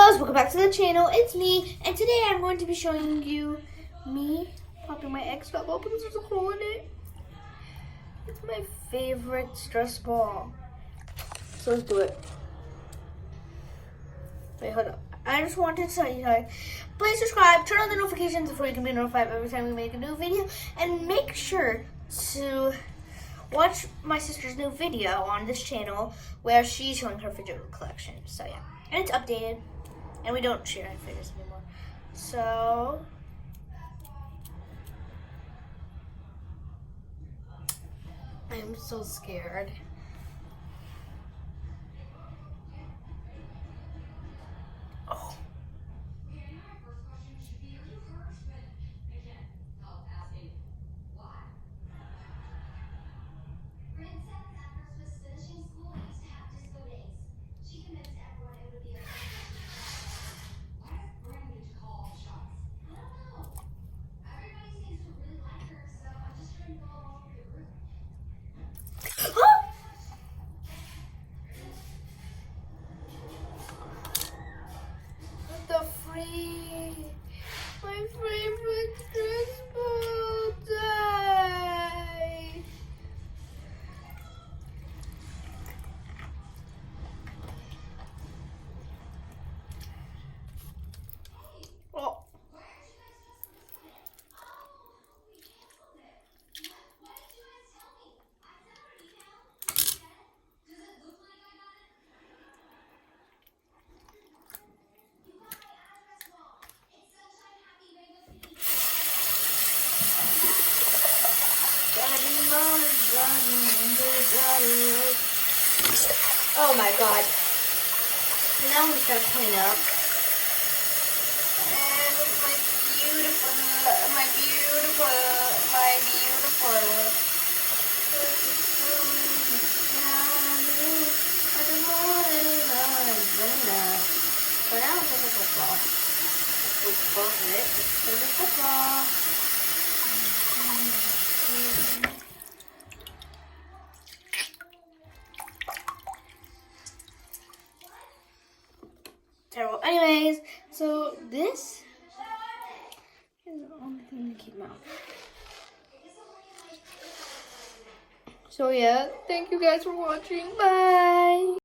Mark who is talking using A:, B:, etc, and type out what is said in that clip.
A: loves, welcome back to the channel. It's me, and today I'm going to be showing you me popping my egg stop open. There's a hole in it. It's my favorite stress ball. So let's do it. Wait, hold up. I just wanted to tell you guys, please subscribe, turn on the notifications before you can be notified every time we make a new video, and make sure to watch my sister's new video on this channel where she's showing her figure collection. So yeah, and it's updated, and we don't share figures anymore. So I'm so scared. Oh. My favorite stress ball died. Oh. Oh my god. Now I'm just gonna clean up. And my beautiful. For now, it's like a football. Football. Terrible. Anyways, so this is the only thing to keep out. So yeah, thank you guys for watching. Bye.